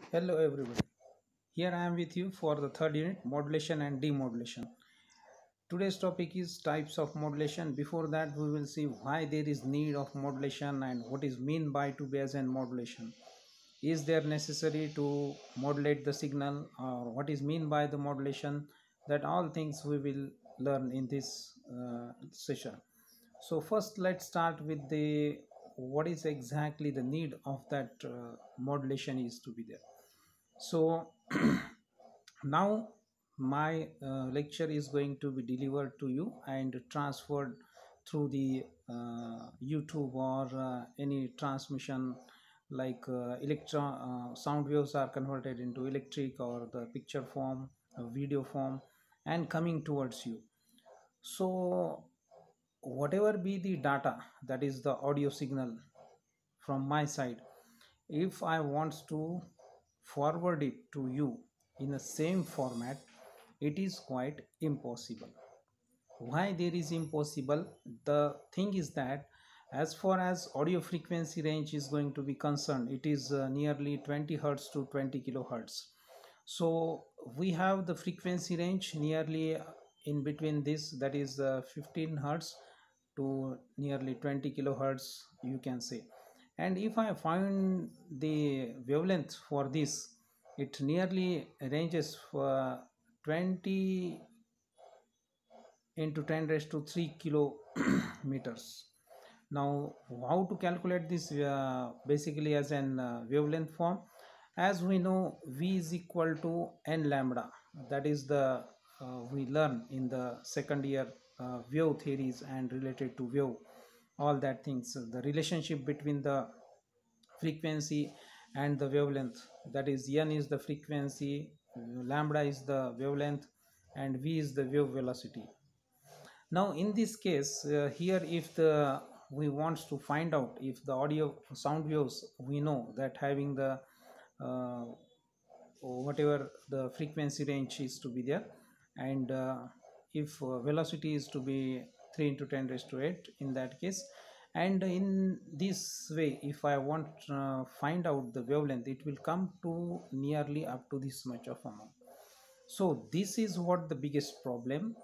Hello everybody. Here I am with you for the third unit, modulation and demodulation. Today's topic is types of modulation. Before that we will see why there is need of modulation and what is mean by to Bayesian modulation. Is there necessary to modulate the signal or what is mean by the modulation? That all things we will learn in this session. So first let's start with the what is exactly the need of that modulation is to be there. So now my lecture is going to be delivered to you and transferred through the YouTube or any transmission like electron sound waves are converted into electric or the picture form, video form, and coming towards you. So whatever be the data, that is the audio signal from my side, if I want to forward it to you in the same format, it is quite impossible. Why there is impossible? The thing is that as far as audio frequency range is going to be concerned, it is nearly 20 hertz to 20 kilohertz. So we have the frequency range nearly in between this, that is 15 hertz to nearly 20 kilohertz, you can say. And if I find the wavelength for this, it nearly ranges for 20 into 10 raised to 3 kilometers. Now how to calculate this basically as an wavelength form? As we know, v is equal to n lambda. That is the we learn in the second year wave theories and related to wave, all that things, the relationship between the frequency and the wavelength. That is, n is the frequency, lambda is the wavelength, and v is the wave velocity. Now in this case here, if the we want to find out if the audio sound waves, we know that having the uh, whatever the frequency range is to be there, and if velocity is to be 3 into 10 raised to 8 in that case. And in this way, if I want find out the wavelength, it will come to nearly up to this much of amount. So this is what the biggest problem.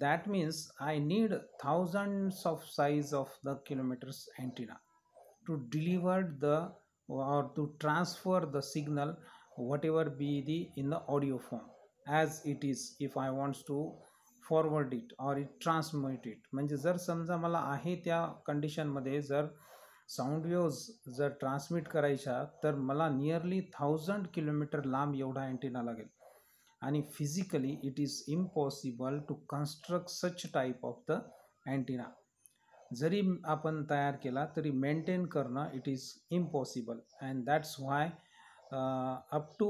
That means I need thousands of size of the kilometers antenna to deliver the or to transfer the signal, whatever be the in the audio form as it is. If I want to forward it और it transmit it, म्हणजे जर समजा मला आहे त्या कंडिशनमध्ये जर sound waves जर ट्रान्समिट करायच्या, तर मला नियरली 1000 किलोमीटर लांब एवढा अँटेना लागेल. आणि physically it is impossible to construct such type of the antenna. जरी आपण तयार केला तरी मेंटेन करणं it is impossible. And that's why up to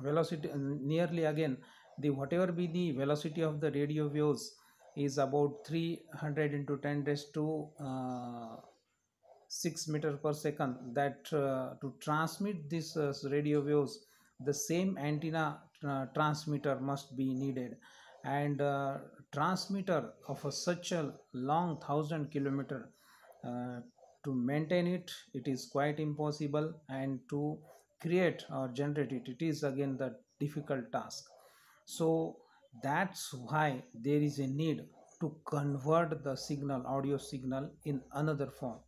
velocity nearly again the whatever be the velocity of the radio waves is about 300 into 10 raised to 6 meter per second. That to transmit this radio waves, the same antenna transmitter must be needed. And transmitter of such a long 1000 kilometer, uh, to maintain it, it is quite impossible, and to create or generate it, it is again the difficult task. So that's why there is a need to convert the signal, audio signal, in another form.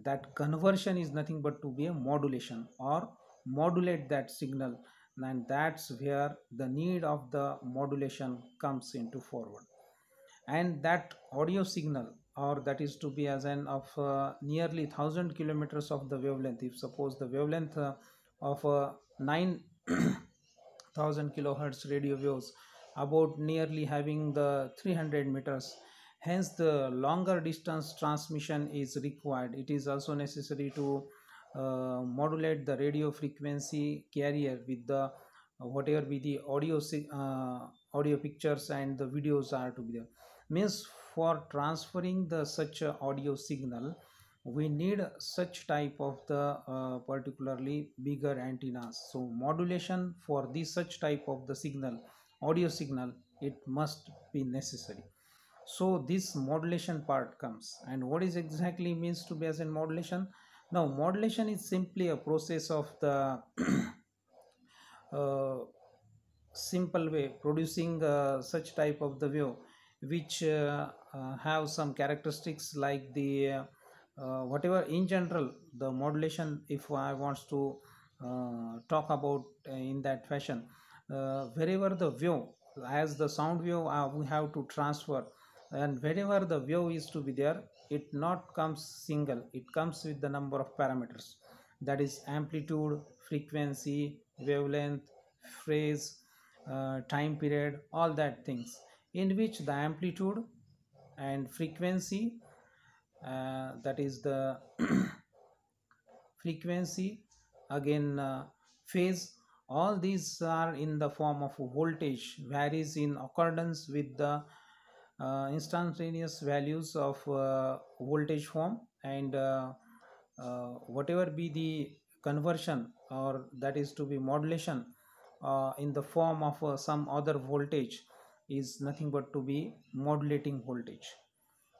That conversion is nothing but to be a modulation or modulate that signal. And that's where the need of the modulation comes into forward. And that audio signal, or that is to be as an of nearly 1000 kilometers of the wavelength. If suppose the wavelength of 9000 kilohertz radio waves, about nearly having the 300 meters, hence the longer distance transmission is required. It is also necessary to modulate the radio frequency carrier with the whatever be the audio pictures and the videos are to be there. Means for transferring the such audio signal, we need such type of the particularly bigger antennas. So modulation for this such type of the signal, audio signal, it must be necessary. So this modulation part comes. And what is exactly means to Bayesian modulation? Now, modulation is simply a process of the uh, simple way producing such type of the wave which have some characteristics like the whatever in general the modulation, if I wants to talk about in that fashion, wherever the wave, as the sound wave we have to transfer, and wherever the wave is to be there, it not comes single, it comes with the number of parameters, that is amplitude, frequency, wavelength, phase, time period, all that things, in which the amplitude and frequency, that is the frequency, again phase, all these are in the form of voltage, varies in accordance with the instantaneous values of voltage form, and whatever be the conversion, or that is to be modulation in the form of some other voltage, is nothing but to be modulating voltage.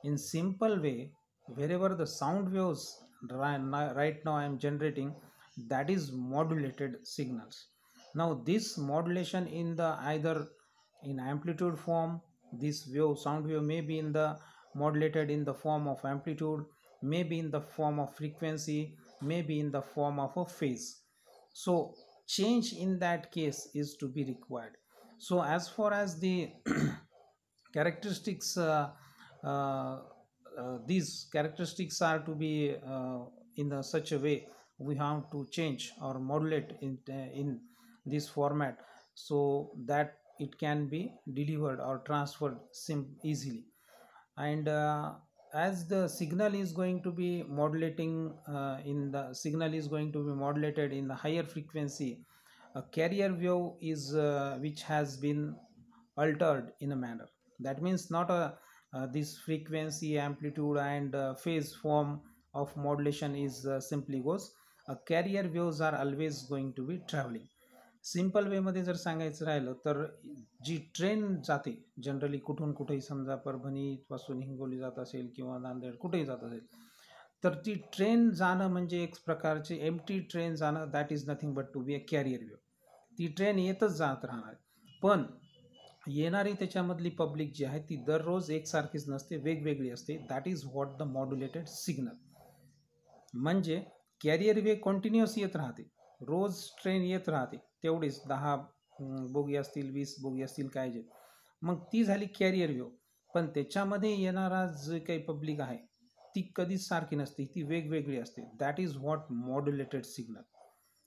In simple way, wherever the sound waves right now I am generating, that is modulated signals. Now this modulation in the either in amplitude form, this wave, sound wave, may be in the modulated in the form of amplitude, may be in the form of frequency, may be in the form of a phase. So change in that case is to be required. So as far as the characteristics, these characteristics are to be in such a way, we have to change or modulate in this format, so that it can be delivered or transferred easily. And as the signal is going to be modulating, in the signal is going to be modulated in the higher frequency, a carrier wave is which has been altered in a manner, that means not a this frequency, amplitude, and phase form of modulation is simply goes, carrier waves are always going to be traveling. Simple वेमध्ये जर सांगायचं राहिलं तर जी train जाते generally कुठून कुठेही, समजा परभणीपासून हिंगोली जात असेल किंवा नांदेड कुठेही जात असेल, तर ती ट्रेन जाणं म्हणजे एक प्रकारचे एमटी ट्रेन जाणं, that is nothing but to be a carrier wave. ती ट्रेन येतच जात राहणार, पण येणारी त्याच्यामधली पब्लिक जी आहे ती दररोज एकसारखीच नसते, वेगवेगळी असते. That is what the modulated signal. म्हणजे कॅरियर वे कंटिन्युअस येत राहते, रोज ट्रेन येत राहते, तेवढीच 10 बोगी असतील, 20 बोगी असतील, काय जे, मग ती झाली कॅरियर वेव्ह. पण त्याच्यामध्ये येणारा जे काही पब्लिक आहे ती कधीच सारखी नसते, ती वेगवेगळी असते. That is what modulated signal,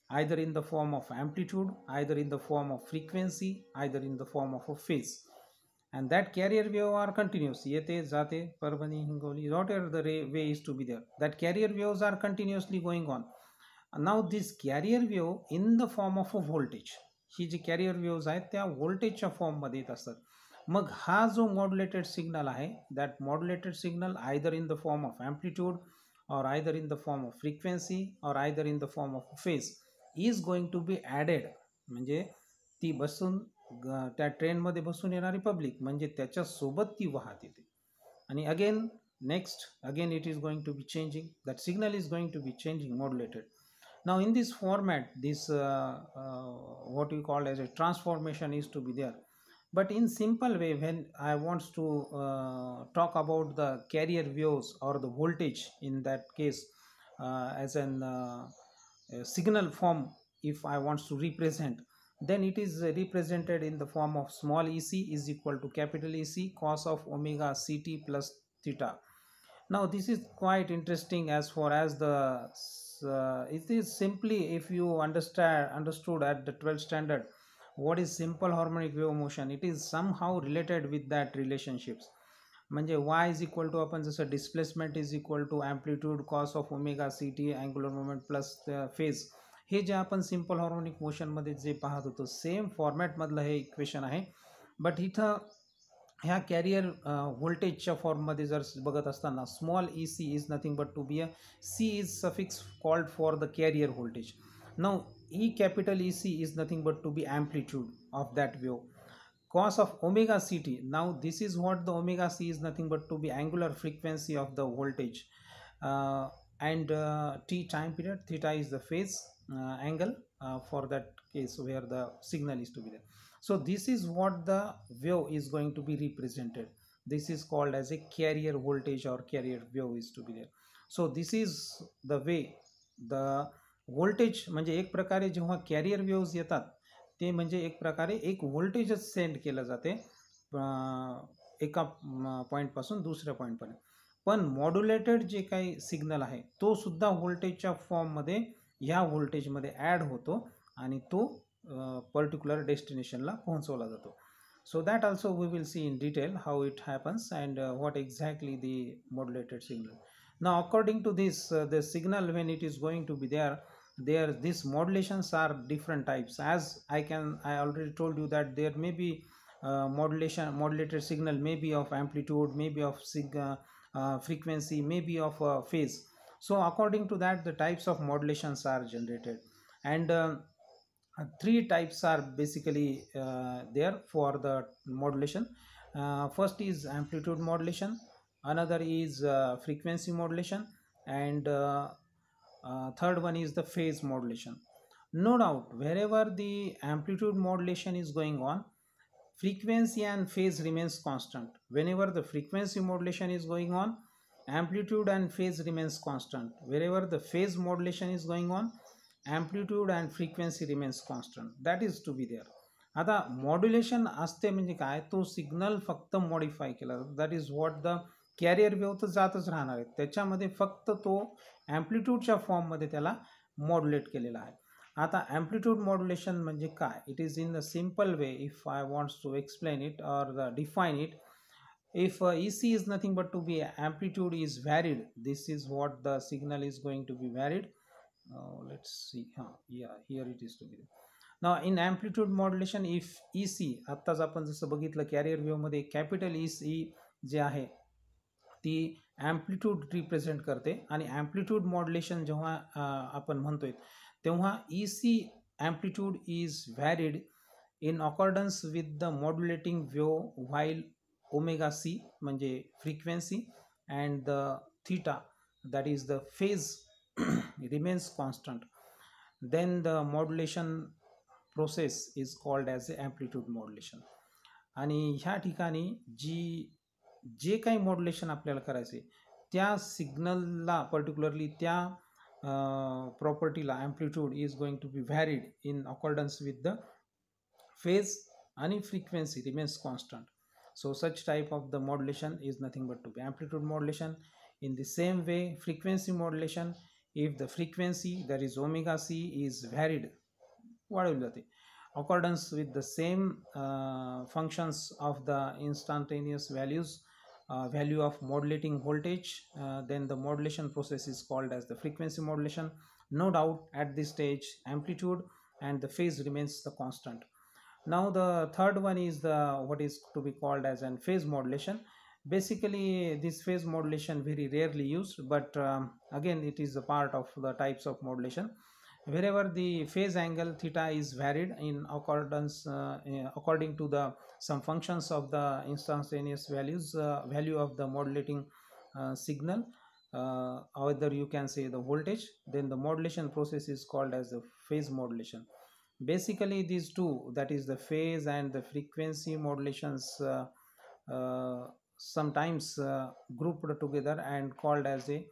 either in the form of amplitude, either in the form of frequency, either in the form of a phase. And that carrier wave are continuous, yete jate, Parvani, Hingoli, whatever the way is to be there, that carrier waves are continuously going on. Now this carrier wave in the form of a voltage, ही जी carrier waves आहेत त्या व्होल्टेजच्या फॉर्ममध्ये येत असतात. मग हा जो मॉड्युलेटेड सिग्नल आहे, that modulated signal either in the form of amplitude, or either in the form of frequency, or either in the form of phase, is going to be added. म्हणजे ती बसून त्या ट्रेनमध्ये बसून येणारी पब्लिक म्हणजे त्याच्यासोबत ती वाहत येते, आणि again next again it is going to be changing, that signal is going to be changing, modulated. Now in this format, this what we call as a transformation is to be there. But in simple way, when I want to talk about the carrier waves or the voltage in that case, as an signal form, if I want to represent, then it is represented in the form of small ec is equal to capital EC cos of omega ct plus theta. Now this is quite interesting as far as the it is simply, if you understood at the 12th standard what is simple harmonic wave motion, it is somehow related with that relationships. म्हणजे y is equal to, आपण जसं displacement is equal to amplitude cos of omega ct angular moment plus phase, हे जे आपण simple harmonic मोशनमध्ये जे पाहत होतो सेम फॉर्मॅटमधलं हे इक्वेशन आहे. बट इथं ह्या कॅरियर व्होल्टेजच्या फॉर्ममध्ये जर बघत असताना small E C is nothing but to be a C is suffix called for the carrier voltage. Now E capital E C is nothing but to be amplitude of that wave. Cos of omega ct, now this is what the omega c is nothing but to be angular frequency of the voltage. and t time period. Theta is the phase angle for that case where the signal is to be there. So this is what the wave is going to be represented. This is called as a carrier voltage or carrier wave is to be there. So this is the way the voltage म्हणजे एक प्रकारे जेव्हा career waves येतात ते म्हणजे एक प्रकारे एक व्होल्टेजच सेंड केलं जाते एका पॉईंटपासून दुसऱ्या पॉईंटपर्यंत. पण मॉड्युलेटेड जे काही सिग्नल आहे तो सुद्धा व्होल्टेजच्या फॉर्ममध्ये ह्या व्होल्टेजमध्ये ॲड होतो आणि तो पर्टिक्युलर डेस्टिनेशनला पोहोचवला जातो. So that also we will see in detail how it happens and what exactly the modulated signal. Now according to this the signal when it is going to be there these modulations are different types. As I already told you that there may be modulated signal may be of amplitude, may be of frequency, may be of phase. So according to that the types of modulations are generated, and three types are basically there for the modulation. First is amplitude modulation, another is frequency modulation, and third one is the phase modulation. No doubt wherever the amplitude modulation is going on, frequency and phase remains constant. Whenever the frequency modulation is going on, amplitude and phase remains constant. Wherever the phase modulation is going on, amplitude and frequency remains constant. That is to be there. आता modulation असते म्हणजे काय, तो signal फक्त modify केला जातो. That is what the carrier wave तर जातच राहणार आहे, त्याच्यामध्ये फक्त तो ॲम्प्लिट्यूडच्या फॉर्ममध्ये त्याला मॉड्युलेट केलेला आहे. आता ॲम्प्लिट्यूड मॉड्युलेशन म्हणजे काय, it is in the simple way if I wants to explain it or define it. If EC is nothing but to be amplitude is varied, this is what the signal is going to be varied. Let's see, yeah, here it is to be. Now in amplitude modulation, if EC आत्ताच आपण जसं बघितलं career wave मध्ये capital EC जे आहे ती amplitude represent करते, आणि amplitude modulation जेव्हा आपण म्हणतोय तेव्हा EC amplitude is varied in accordance with the modulating wave, while omega c म्हणजे frequency and the theta that is the phase remains constant. Then the modulation process is called as amplitude modulation. आणि ह्या ठिकाणी जे काही modulation आपल्याला करायचे त्या सिग्नलला particularly त्या प्रॉपर्टीला amplitude is going to be varied in accordance with the phase and frequency remains constant. So such type of the modulation is nothing but to be amplitude modulation. In the same way frequency modulation, if the frequency, that is omega c, is varied, what will that be? Accordance with the same functions of the instantaneous value of modulating voltage, then the modulation process is called as the frequency modulation. No doubt at this stage amplitude and the phase remains the constant. Now the third one is the what is to be called as an phase modulation. Basically this phase modulation very rarely used, but again it is a part of the types of modulation. Wherever the phase angle theta is varied in accordance according to the some functions of the instantaneous value of the modulating signal, either you can say the voltage, then the modulation process is called as the phase modulation. Basically these two, that is the phase and the frequency modulations, sometimes grouped together and called as a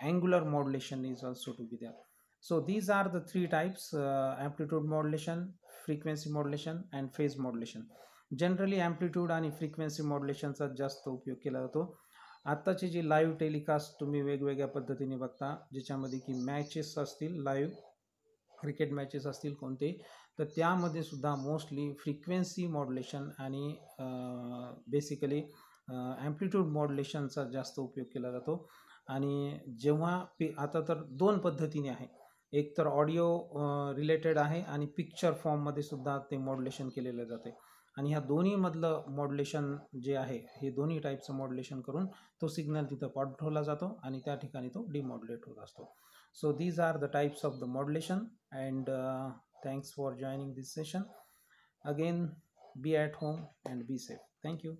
angular modulation is also to be there. So these are the three types, amplitude modulation, frequency modulation and phase modulation. Generally amplitude आणि frequency modulation चा जास्त उपयोग केला जातो. आत्ताची जी live telecast तुम्ही वेगवेगळ्या पद्धतीने बघता, ज्याच्यामध्ये की मॅचेस असतील, लाईव्ह क्रिकेट मॅचेस असतील कोणते, तर त्यामध्ये सुद्धा मोस्टली फ्रिक्वेन्सी मॉड्युलेशन आणि बेसिकली ॲम्प्लिट्यूड मॉड्युलेशनचा जास्त उपयोग केला जातो. आणि जेव्हा आता तर दोन पद्धतीने आहे, एक तर ऑडिओ रिलेटेड आहे आणि पिक्चर फॉर्ममध्ये सुद्धा ते मॉड्युलेशन केलेलं जाते, आणि ह्या दोन्हीमधलं मॉड्युलेशन जे आहे हे दोन्ही टाईपचं मॉड्युलेशन करून तो सिग्नल तिथं पाठवला जातो आणि त्या ठिकाणी तो डिमॉड्युलेट होत असतो. So these are the types of the modulation, and thanks for joining this session. Again, be at home and be safe. Thank you.